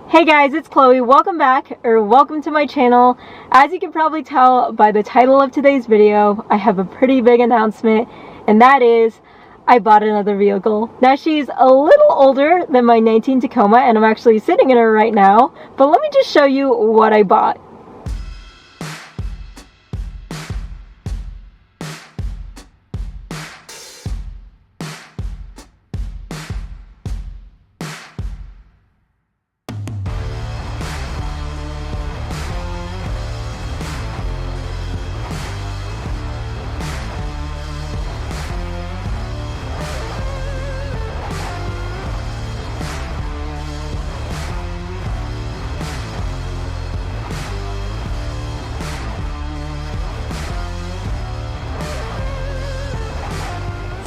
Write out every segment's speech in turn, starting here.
Hey guys, it's Chloe. Welcome back, or welcome to my channel. As you can probably tell by the title of today's video, I have a pretty big announcement, and that is, I bought another vehicle. Now she's a little older than my 19 Tacoma, and I'm actually sitting in her right now, but let me just show you what I bought.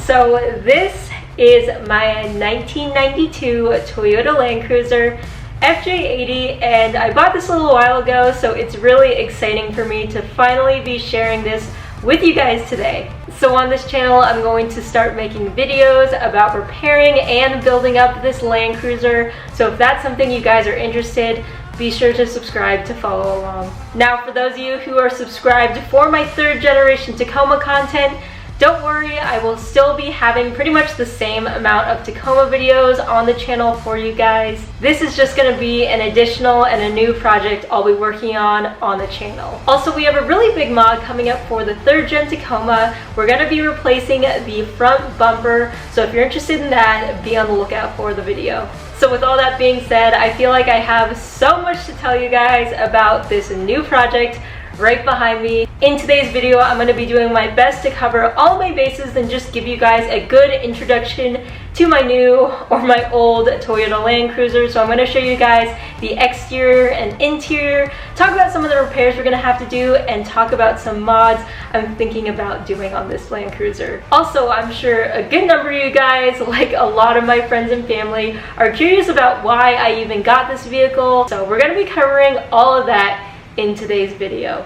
So this is my 1992 Toyota Land Cruiser FJ80, and I bought this a little while ago, so it's really exciting for me to finally be sharing this with you guys today. So on this channel, I'm going to start making videos about repairing and building up this Land Cruiser. So if that's something you guys are interested, be sure to subscribe to follow along. Now, for those of you who are subscribed for my third generation Tacoma content, don't worry, I will still be having pretty much the same amount of Tacoma videos on the channel for you guys. This is just going to be an additional and a new project I'll be working on the channel. Also, we have a really big mod coming up for the third gen Tacoma. We're going to be replacing the front bumper, so if you're interested in that, be on the lookout for the video. So with all that being said, I feel like I have so much to tell you guys about this new project right behind me. In today's video, I'm going to be doing my best to cover all my bases and just give you guys a good introduction to my new or my old Toyota Land Cruiser. So I'm going to show you guys the exterior and interior, talk about some of the repairs we're going to have to do, and talk about some mods I'm thinking about doing on this Land Cruiser. Also, I'm sure a good number of you guys, like a lot of my friends and family, are curious about why I even got this vehicle. So we're going to be covering all of that in today's video.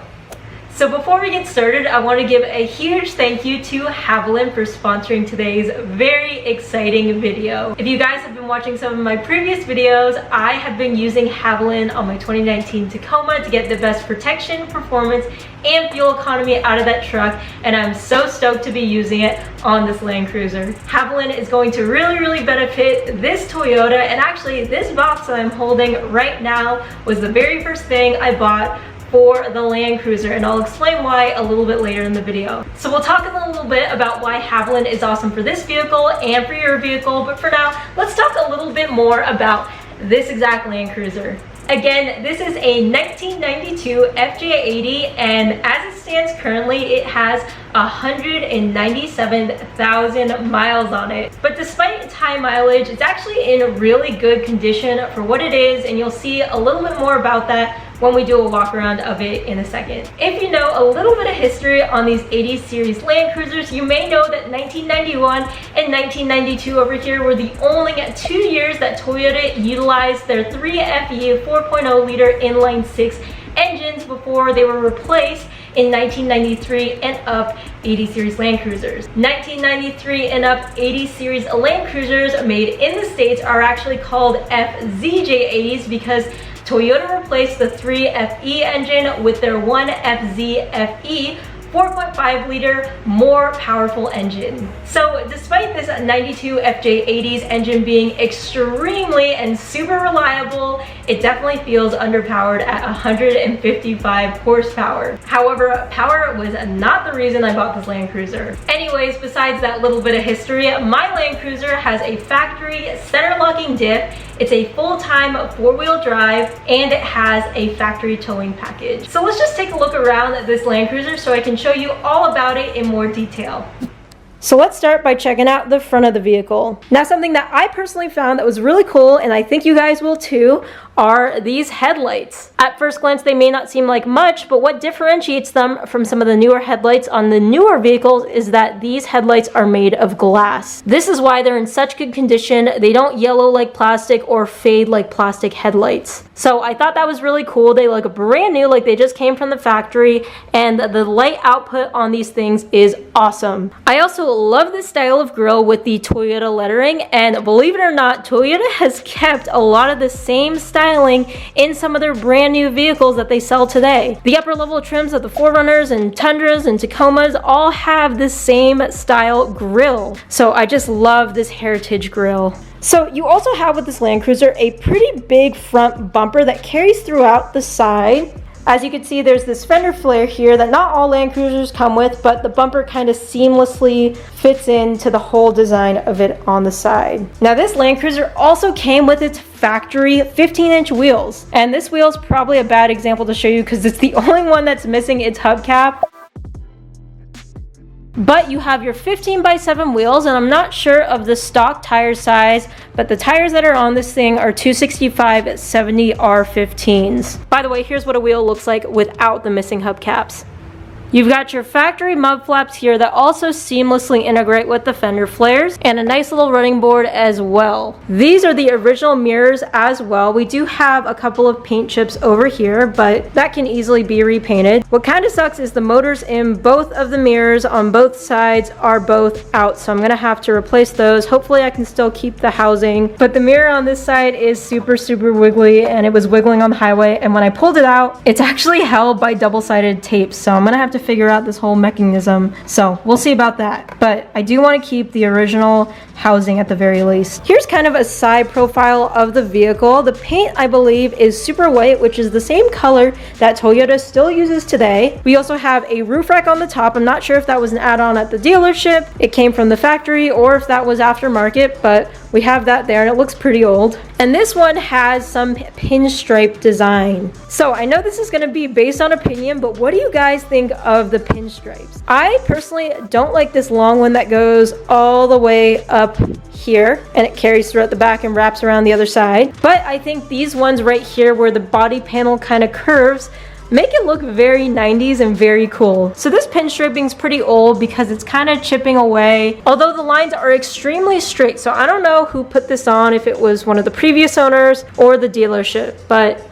So before we get started, I want to give a huge thank you to Havoline for sponsoring today's very exciting video. If you guys have been watching some of my previous videos, I have been using Havoline on my 2019 Tacoma to get the best protection, performance, and fuel economy out of that truck, and I'm so stoked to be using it on this Land Cruiser. Havoline is going to really benefit this Toyota, and actually this box that I'm holding right now was the very first thing I bought for the Land Cruiser, and I'll explain why a little bit later in the video. So we'll talk a little bit about why Havoline is awesome for this vehicle and for your vehicle, but for now, let's talk a little bit more about this exact Land Cruiser. Again, this is a 1992 FJ80, and as it stands currently, it has 197,000 miles on it. But despite its high mileage, it's actually in really good condition for what it is, and you'll see a little bit more about that when we do a walk around of it in a second. If you know a little bit of history on these 80s series Land Cruisers, you may know that 1991 and 1992 over here were the only 2 years that Toyota utilized their 3FE 4.0 liter inline 6 engines before they were replaced in 1993 and up 80 series Land Cruisers. 1993 and up 80 series Land Cruisers made in the States are actually called FZJ80s because Toyota replaced the 3FE engine with their 1FZFE 4.5 liter more powerful engine. So despite this 92 FJ80's engine being extremely and super reliable, it definitely feels underpowered at 155 horsepower. However, power was not the reason I bought this Land Cruiser. Anyways, besides that little bit of history, my Land Cruiser has a factory center locking diff, it's a full-time four-wheel drive, and it has a factory towing package. So let's just take a look around this Land Cruiser so I can show you all about it in more detail. So let's start by checking out the front of the vehicle. Now, something that I personally found that was really cool, and I think you guys will too, are these headlights. At first glance, they may not seem like much, but what differentiates them from some of the newer headlights on the newer vehicles is that these headlights are made of glass. This is why they're in such good condition. They don't yellow like plastic or fade like plastic headlights. So I thought that was really cool. They look brand new, like they just came from the factory, and the light output on these things is awesome. I also love this style of grille with the Toyota lettering, and believe it or not, Toyota has kept a lot of the same styling in some of their brand new vehicles that they sell today. The upper level trims of the 4Runners and Tundras and Tacomas all have the same style grille. So I just love this heritage grille. So you also have with this Land Cruiser a pretty big front bumper that carries throughout the side. As you can see, there's this fender flare here that not all Land Cruisers come with, but the bumper kind of seamlessly fits into the whole design of it on the side. Now this Land Cruiser also came with its factory 15-inch wheels, and this wheel is probably a bad example to show you because it's the only one that's missing its hubcap. But you have your 15x7 wheels, and I'm not sure of the stock tire size, but the tires that are on this thing are 265/70 R15s. By the way, here's what a wheel looks like without the missing hubcaps. You've got your factory mud flaps here that also seamlessly integrate with the fender flares, and a nice little running board as well. These are the original mirrors as well. We do have a couple of paint chips over here, but that can easily be repainted. What kind of sucks is the motors in both of the mirrors on both sides are both out, so I'm gonna have to replace those. Hopefully I can still keep the housing, but the mirror on this side is super wiggly, and it was wiggling on the highway, and when I pulled it out, it's actually held by double-sided tape, so I'm gonna have to figure out this whole mechanism, so we'll see about that. But I do want to keep the original housing at the very least. Here's kind of a side profile of the vehicle. The paint, I believe, is super white, which is the same color that Toyota still uses today. We also have a roof rack on the top. I'm not sure if that was an add-on at the dealership, it came from the factory, or if that was aftermarket, but we have that there and it looks pretty old. And this one has some pinstripe design. So I know this is going to be based on opinion, but what do you guys think of the pinstripes? I personally don't like this long one that goes all the way up here and it carries throughout the back and wraps around the other side. But I think these ones right here where the body panel kind of curves make it look very 90s and very cool. So this pinstriping is pretty old because it's kind of chipping away, although the lines are extremely straight. So I don't know who put this on, if it was one of the previous owners or the dealership, but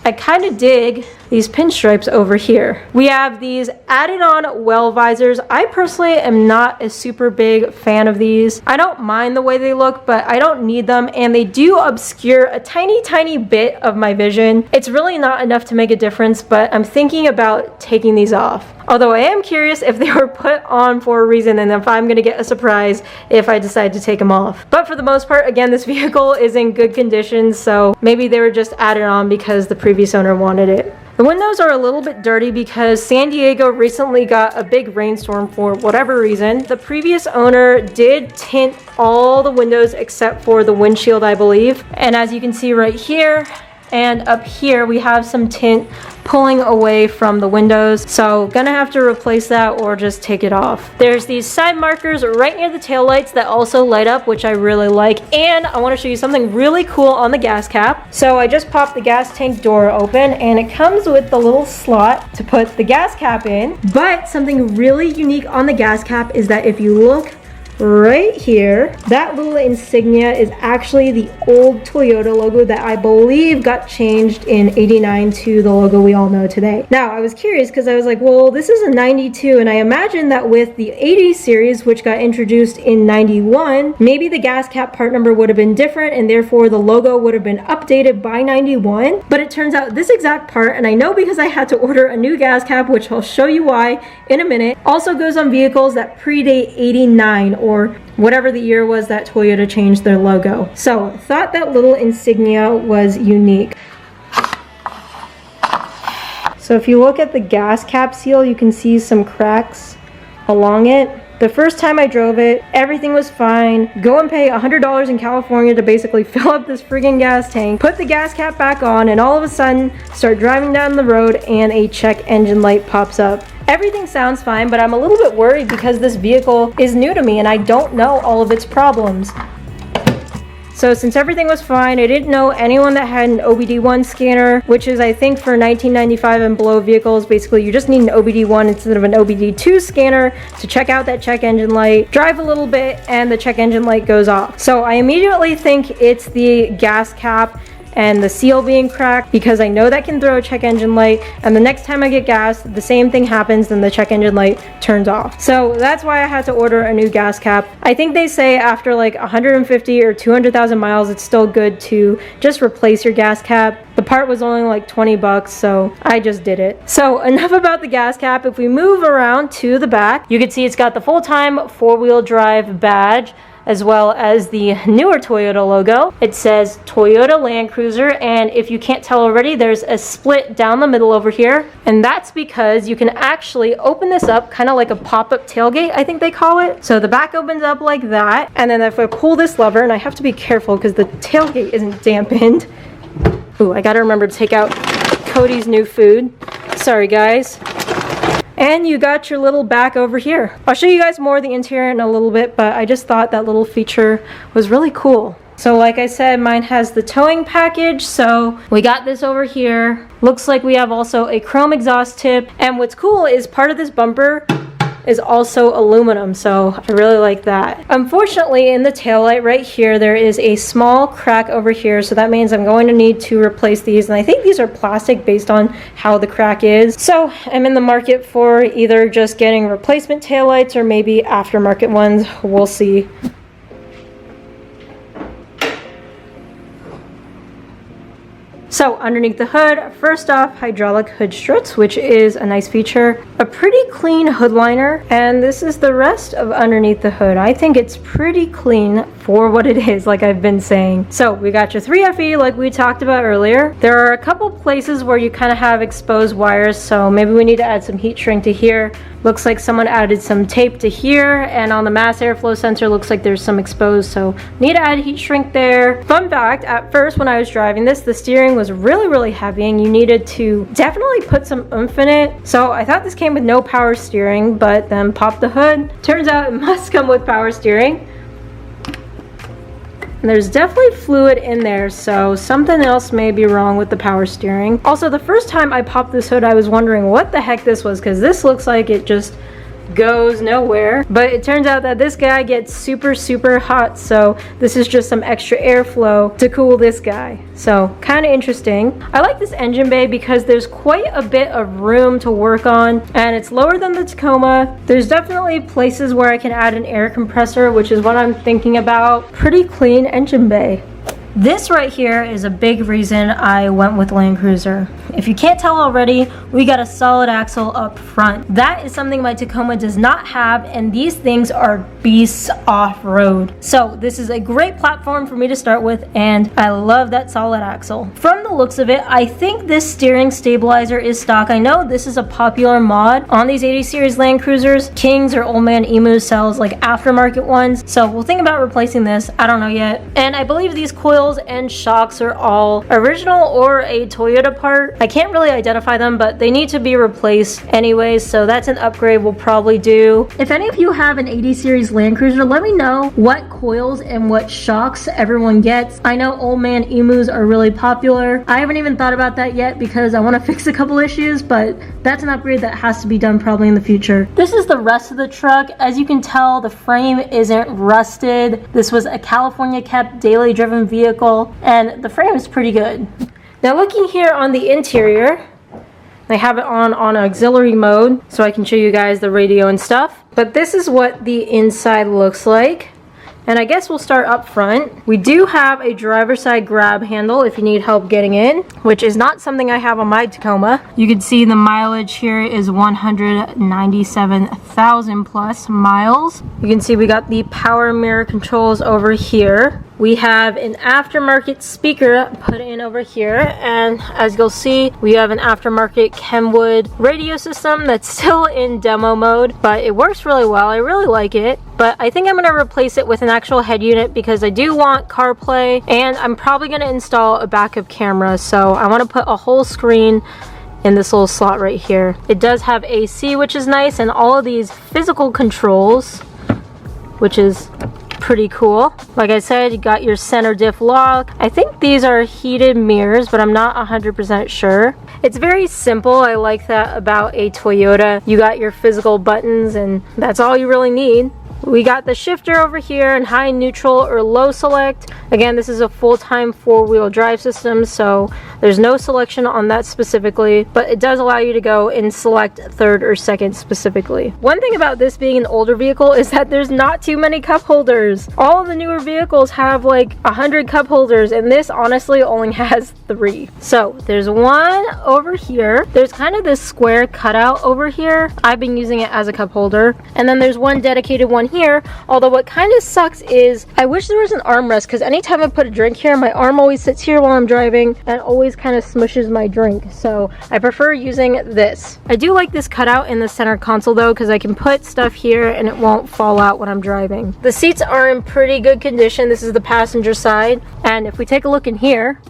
I kind of dig these pinstripes over here. We have these added on well visors. I personally am not a super big fan of these. I don't mind the way they look, but I don't need them, and they do obscure a tiny bit of my vision. It's really not enough to make a difference, but I'm thinking about taking these off. Although I am curious if they were put on for a reason and if I'm gonna get a surprise if I decide to take them off. But for the most part, again, this vehicle is in good condition, so maybe they were just added on because the previous owner wanted it. The windows are a little bit dirty because San Diego recently got a big rainstorm for whatever reason. The previous owner did tint all the windows except for the windshield, I believe. And as you can see right here and up here, we have some tint pulling away from the windows, so gonna have to replace that or just take it off. There's these side markers right near the taillights that also light up, which I really like, and I want to show you something really cool on the gas cap. So I just popped the gas tank door open and it comes with the little slot to put the gas cap in, but something really unique on the gas cap is that if you look right here, that little insignia is actually the old Toyota logo that I believe got changed in '89 to the logo we all know today. Now, I was curious because I was like, well, this is a 92, and I imagine that with the 80 series, which got introduced in 91, maybe the gas cap part number would have been different, and therefore the logo would have been updated by 91. But it turns out this exact part, and I know because I had to order a new gas cap, which I'll show you why in a minute, also goes on vehicles that predate 89 or whatever the year was that Toyota changed their logo. So thought that little insignia was unique. So if you look at the gas cap seal, you can see some cracks along it. The first time I drove it, everything was fine. Go and pay $100 in California to basically fill up this friggin' gas tank, put the gas cap back on, and all of a sudden start driving down the road and a check engine light pops up. Everything sounds fine, but I'm a little bit worried because this vehicle is new to me and I don't know all of its problems. So since everything was fine, I didn't know anyone that had an OBD1 scanner, which is, I think, for 1995 and below vehicles. Basically, you just need an OBD1 instead of an OBD2 scanner to check out that check engine light, drive a little bit, and the check engine light goes off. So I immediately think it's the gas cap. and the seal being cracked, because I know that can throw a check engine light, and the next time I get gas, the same thing happens, then the check engine light turns off. So that's why I had to order a new gas cap. I think they say after like 150 or 200,000 miles, it's still good to just replace your gas cap. The part was only like 20 bucks, so I just did it. So enough about the gas cap. If we move around to the back, you can see it's got the full-time four-wheel drive badge, as well as the newer Toyota logo. It says Toyota Land Cruiser, and if you can't tell already, there's a split down the middle over here, and that's because you can actually open this up kind of like a pop-up tailgate, I think they call it. So the back opens up like that, and then if I pull this lever, and I have to be careful because the tailgate isn't dampened. Ooh, I gotta remember to take out Cody's new food. Sorry guys. And you got your little back over here. I'll show you guys more of the interior in a little bit, but I just thought that little feature was really cool. So like I said, mine has the towing package, so we got this over here. Looks like we have also a chrome exhaust tip, and what's cool is part of this bumper is also aluminum, so I really like that. Unfortunately, in the taillight right here, there is a small crack over here, so that means I'm going to need to replace these, and I think these are plastic based on how the crack is. So I'm in the market for either just getting replacement taillights or maybe aftermarket ones. We'll see. So underneath the hood, first off, hydraulic hood struts, which is a nice feature. A pretty clean hood liner, and this is the rest of underneath the hood. I think it's pretty clean for what it is, like I've been saying. So we got your 3FE like we talked about earlier. There are a couple places where you kind of have exposed wires, so maybe we need to add some heat shrink to here. Looks like someone added some tape to here, and on the mass airflow sensor looks like there's some exposed, so need to add heat shrink there. Fun fact, at first when I was driving this, the steering was really heavy and you needed to definitely put some oomph in it. So I thought this came with no power steering, but then popped the hood. Turns out it must come with power steering. And there's definitely fluid in there, so something else may be wrong with the power steering. Also, the first time I popped this hood, I was wondering what the heck this was, because this looks like it just goes nowhere. But it turns out that this guy gets super hot, so this is just some extra airflow to cool this guy. So kind of interesting. I like this engine bay because there's quite a bit of room to work on, and it's lower than the Tacoma. There's definitely places where I can add an air compressor, which is what I'm thinking about. Pretty clean engine bay. This right here is a big reason I went with Land Cruiser. If you can't tell already, we got a solid axle up front. That is something my Tacoma does not have, and these things are beasts off-road. So this is a great platform for me to start with, and I love that solid axle. From the looks of it, I think this steering stabilizer is stock. I know this is a popular mod on these 80 series Land Cruisers. Kings or Old Man Emu sells like aftermarket ones, so we'll think about replacing this. I don't know yet. And I believe these coils and shocks are all original or a Toyota part. I can't really identify them, but they need to be replaced anyways, so that's an upgrade we'll probably do. If any of you have an 80 series Land Cruiser, let me know what coils and what shocks everyone gets. I know Old Man Emus are really popular. I haven't even thought about that yet because I want to fix a couple issues, but that's an upgrade that has to be done probably in the future. This is the rest of the truck. As you can tell, the frame isn't rusted. This was a California kept daily driven vehicle, and the frame is pretty good. Now looking here on the interior, I have it on auxiliary mode so I can show you guys the radio and stuff. But this is what the inside looks like. And I guess we'll start up front. We do have a driver's side grab handle if you need help getting in, which is not something I have on my Tacoma. You can see the mileage here is 197,000 plus miles. You can see we got the power mirror controls over here. We have an aftermarket speaker put in over here, and as you'll see, we have an aftermarket Kenwood radio system that's still in demo mode, but it works really well. I really like it, but I think I'm going to replace it with an actual head unit because I do want CarPlay, and I'm probably going to install a backup camera, so I want to put a whole screen in this little slot right here. It does have AC, which is nice, and all of these physical controls, which is pretty cool. Like I said, you got your center diff lock. I think these are heated mirrors, but I'm not 100% sure. It's very simple. I like that about a Toyota. You got your physical buttons, and that's all you really need. We got the shifter over here in high, neutral, or low select. Again, this is a full-time four-wheel drive system, so there's no selection on that specifically, but it does allow you to go and select third or second specifically. One thing about this being an older vehicle is that there's not too many cup holders. All of the newer vehicles have like 100 cup holders, and this honestly only has 3. So there's one over here. There's kind of this square cutout over here. I've been using it as a cup holder. And then there's one dedicated one here, although what kind of sucks is I wish there was an armrest, because anytime I put a drink here, my arm always sits here while I'm driving and always kind of smushes my drink, so I prefer using this. I do like this cutout in the center console though, because I can put stuff here and it won't fall out when I'm driving. The seats are in pretty good condition. This is the passenger side, and if we take a look in here,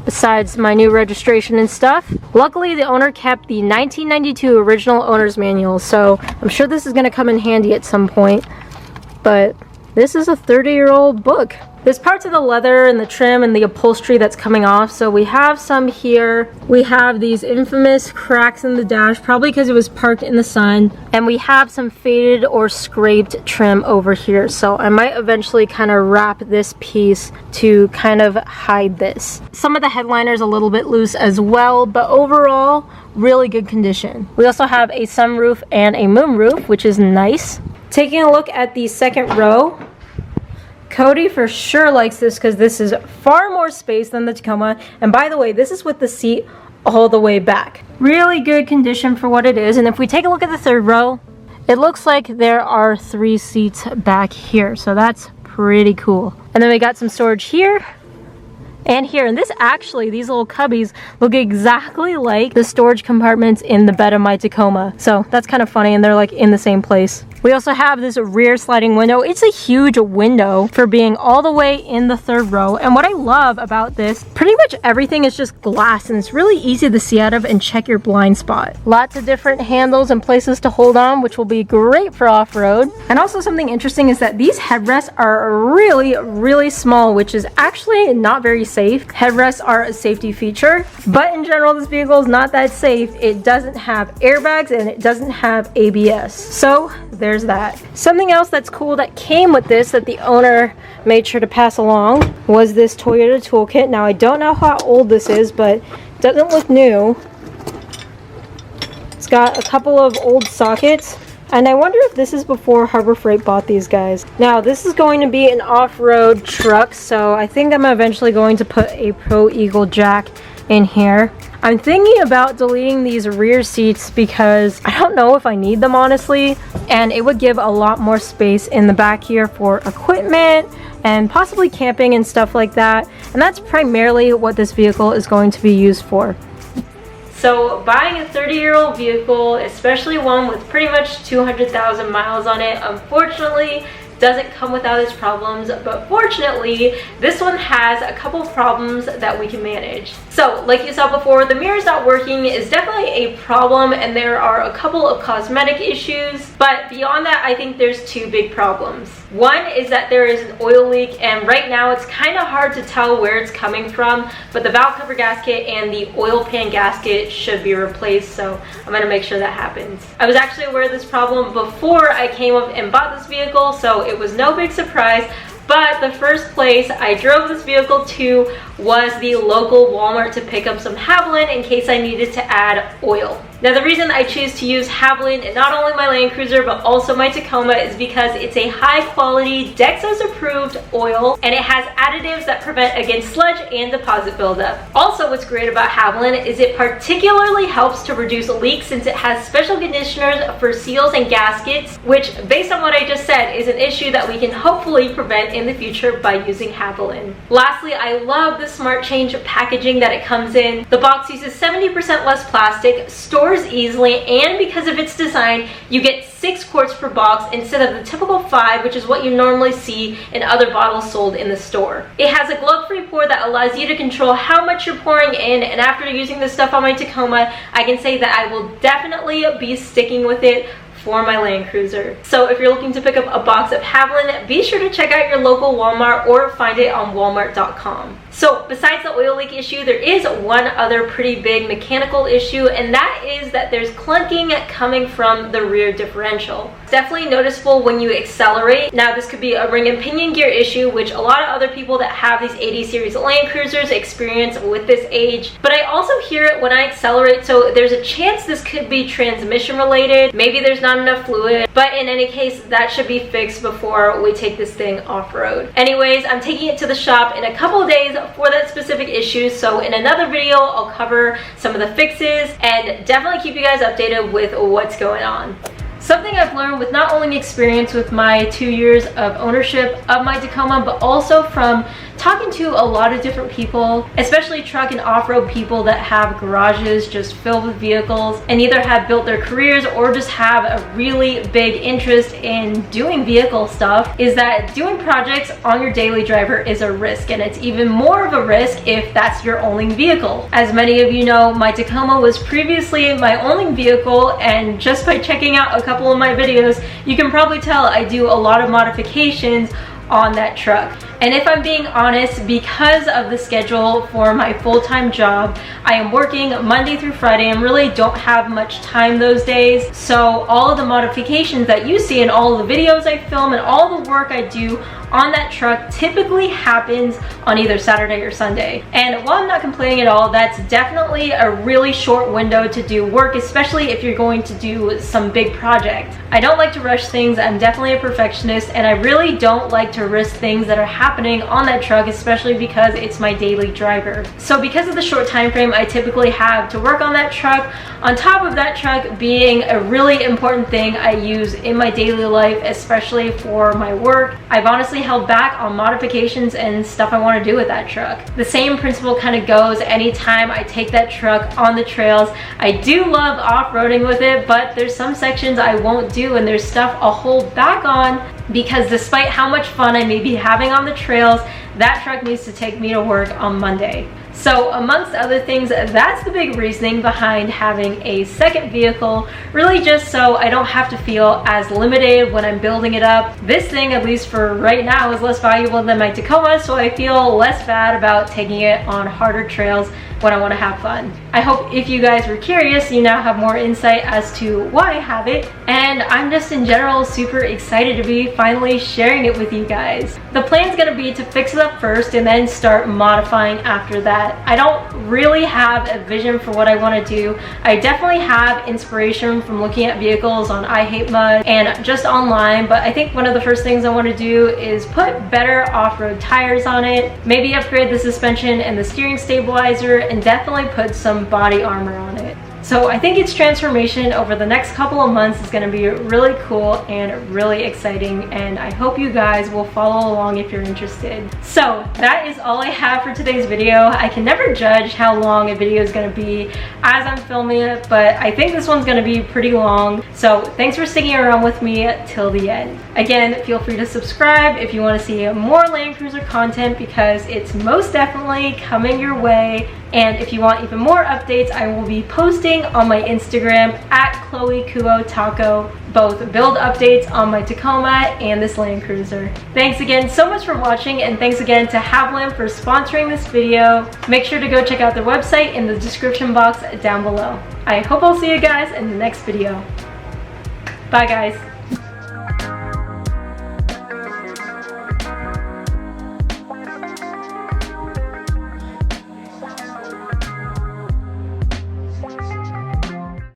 besides my new registration and stuff, luckily the owner kept the 1992 original owner's manual, so I'm sure this is going to come in handy at some point. But this is a 30-year-old book. There's parts of the leather and the trim and the upholstery that's coming off, so we have some here. We have these infamous cracks in the dash, probably because it was parked in the sun, and we have some faded or scraped trim over here, so I might eventually kind of wrap this piece to kind of hide this. Some of the headliner is a little bit loose as well, but overall really good condition. We also have a sunroof and a moonroof, which is nice. Taking a look at the second row, Cody for sure likes this because this is far more space than the Tacoma. And by the way, this is with the seat all the way back. Really good condition for what it is. And if we take a look at the third row, it looks like there are 3 seats back here. So that's pretty cool. And then we got some storage here and here. And this actually, these little cubbies look exactly like the storage compartments in the bed of my Tacoma. So that's kind of funny, and they're like in the same place. We also have this rear sliding window. It's a huge window for being all the way in the third row. And what I love about this, pretty much everything is just glass, and it's really easy to see out of and check your blind spot. Lots of different handles and places to hold on, which will be great for off-road. And also something interesting is that these headrests are really, really small, which is actually not very safe. Headrests are a safety feature, but in general, this vehicle is not that safe. It doesn't have airbags and it doesn't have ABS. So there's that. Something else that's cool that came with this that the owner made sure to pass along was this Toyota toolkit. Now I don't know how old this is, but it doesn't look new. It's got a couple of old sockets, and I wonder if this is before Harbor Freight bought these guys. Now this is going to be an off-road truck, so I think I'm eventually going to put a Pro Eagle jack in here. I'm thinking about deleting these rear seats because I don't know if I need them, honestly, and it would give a lot more space in the back here for equipment and possibly camping and stuff like that, and that's primarily what this vehicle is going to be used for. So buying a 30-year-old vehicle, especially one with pretty much 200,000 miles on it, unfortunately doesn't come without its problems, but fortunately this one has a couple problems that we can manage. So like you saw before, the mirrors not working is definitely a problem, and there are a couple of cosmetic issues, but beyond that I think there's 2 big problems. One is that there is an oil leak, and right now it's kind of hard to tell where it's coming from, but the valve cover gasket and the oil pan gasket should be replaced, so I'm going to make sure that happens. I was actually aware of this problem before I came up and bought this vehicle, so it was no big surprise. But the first place I drove this vehicle to was the local Walmart to pick up some Havoline in case I needed to add oil. Now the reason I choose to use Havoline in not only my Land Cruiser but also my Tacoma is because it's a high quality Dexos approved oil, and it has additives that prevent against sludge and deposit buildup. Also, what's great about Havoline is it particularly helps to reduce leaks since it has special conditioners for seals and gaskets, which based on what I just said is an issue that we can hopefully prevent in the future by using Havoline. Lastly, I love the Smart Change packaging that it comes in. The box uses 70% less plastic, stores easily, and because of its design, you get 6 quarts per box instead of the typical 5, which is what you normally see in other bottles sold in the store. It has a glove-free pour that allows you to control how much you're pouring in, and after using this stuff on my Tacoma, I can say that I will definitely be sticking with it for my Land Cruiser. So if you're looking to pick up a box of Havoline, be sure to check out your local Walmart or find it on walmart.com. So besides the oil leak issue, there is one other pretty big mechanical issue, and that is that there's clunking coming from the rear differential. It's definitely noticeable when you accelerate. Now this could be a ring and pinion gear issue, which a lot of other people that have these 80 series Land Cruisers experience with this age, but I also hear it when I accelerate, so there's a chance this could be transmission related. Maybe there's not enough fluid, but in any case, that should be fixed before we take this thing off-road. Anyways, I'm taking it to the shop in a couple of days for that specific issue, so in another video I'll cover some of the fixes and definitely keep you guys updated with what's going on. Something I've learned with not only experience with my 2 years of ownership of my Tacoma, but also from talking to a lot of different people, especially truck and off-road people that have garages just filled with vehicles and either have built their careers or just have a really big interest in doing vehicle stuff, is that doing projects on your daily driver is a risk, and it's even more of a risk if that's your only vehicle. As many of you know, my Tacoma was previously my only vehicle, and just by checking out a couple of my videos, you can probably tell I do a lot of modifications on that truck. And if I'm being honest, because of the schedule for my full-time job, I am working Monday through Friday and really don't have much time those days. So all of the modifications that you see and all of the videos I film and all the work I do on that truck typically happens on either Saturday or Sunday. And while I'm not complaining at all, that's definitely a really short window to do work, especially if you're going to do some big project. I don't like to rush things. I'm definitely a perfectionist, and I really don't like to risk things that are happening on that truck, especially because it's my daily driver. So because of the short time frame I typically have to work on that truck, on top of that truck being a really important thing I use in my daily life, especially for my work, I've honestly held back on modifications and stuff I want to do with that truck. The same principle kind of goes anytime I take that truck on the trails. I do love off-roading with it, but there's some sections I won't do, and there's stuff I'll hold back on because despite how much fun I may be having on the trails, that truck needs to take me to work on Monday. So amongst other things, that's the big reasoning behind having a second vehicle, really just so I don't have to feel as limited when I'm building it up. This thing, at least for right now, is less valuable than my Tacoma, so I feel less bad about taking it on harder trails when I want to have fun. I hope if you guys were curious, you now have more insight as to why I have it, and I'm just in general super excited to be finally sharing it with you guys. The plan's gonna be to fix it up first and then start modifying after that. I don't really have a vision for what I want to do. I definitely have inspiration from looking at vehicles on I Hate Mud and just online, but I think one of the first things I want to do is put better off-road tires on it, maybe upgrade the suspension and the steering stabilizer, and definitely put some body armor on it. So I think its transformation over the next couple of months is going to be really cool and really exciting, and I hope you guys will follow along if you're interested. So that is all I have for today's video. I can never judge how long a video is going to be as I'm filming it, but I think this one's going to be pretty long. So thanks for sticking around with me till the end. Again, feel free to subscribe if you want to see more Land Cruiser content, because it's most definitely coming your way. And if you want even more updates, I will be posting on my Instagram at ChloeKuoTaco, both build updates on my Tacoma and this Land Cruiser. Thanks again so much for watching, and thanks again to Havoline for sponsoring this video. Make sure to go check out their website in the description box down below. I hope I'll see you guys in the next video. Bye guys.